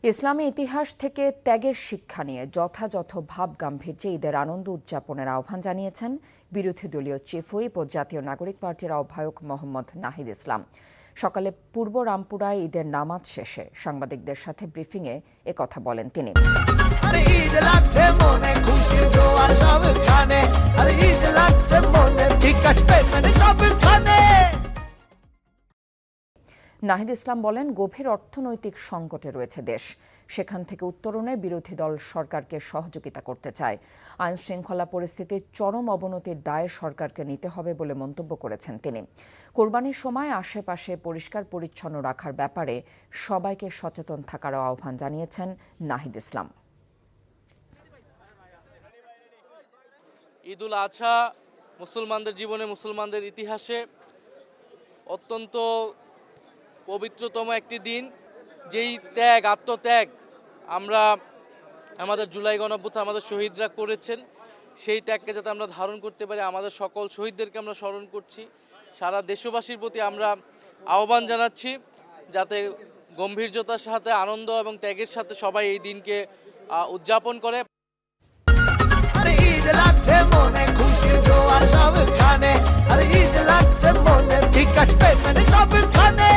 ইসলামী ইতিহাস থেকে ত্যাগের শিক্ষা নিয়ে যথাযথ ভাব গাম্ভীর্যে ঈদের আনন্দ উদযাপনের আহ্বান জানিয়েছেন বিরোধী দলীয় চিফ হুইপ ও জাতীয় নাগরিক পার্টির আহ্বায়ক মোহাম্মদ নাহিদ ইসলাম। সকালে পূর্ব রামপুরায় ঈদের নামাজ শেষে সাংবাদিকদের সাথে ব্রিফিংয়ে একথা বলেন তিনি। নাহিদ ইসলাম বলেন, গভীর অর্থনৈতিক সংকটে রয়েছে দেশ, সেখান থেকে উত্তরণে বিরোধী দল সরকারকে সহযোগিতা করতে চায়। আইন শৃঙ্খলা পরিস্থিতির চরম অবনতির দায় সরকারকে নিতে হবে বলে মন্তব্য করেছেন তিনি। কোরবানির সময় আশেপাশে পরিষ্কার পরিচ্ছন্ন রাখার ব্যাপারে সবাইকে সচেতন থাকারও আহ্বান জানিয়েছেন নাহিদ ইসলাম। ঈদুল আজহা মুসলমানদের জীবনে, মুসলমানদের ইতিহাসে অত্যন্ত পবিত্রতম একটি দিন। যেই ত্যাগ, আত্মত্যাগ আমরা আমাদের জুলাই গণঅভ্যুত্থানে আমাদের শহীদরা করেছেন, সেই ত্যাগকে যাতে আমরা ধারণ করতে পারি, আমাদের সকল শহীদদেরকে আমরা স্মরণ করছি। সারা দেশবাসীর প্রতি আমরা আহ্বান জানাচ্ছি যাতে গম্ভীর্যতার সাথে, আনন্দ এবং ত্যাগের সাথে সবাই এই দিনকে উদযাপন করে। ঈদ লাগছে মনে, খুশির জোয়ার সবখানে, আর ঈদ লাগছে মনে, ঠিক আসবে সবখানে।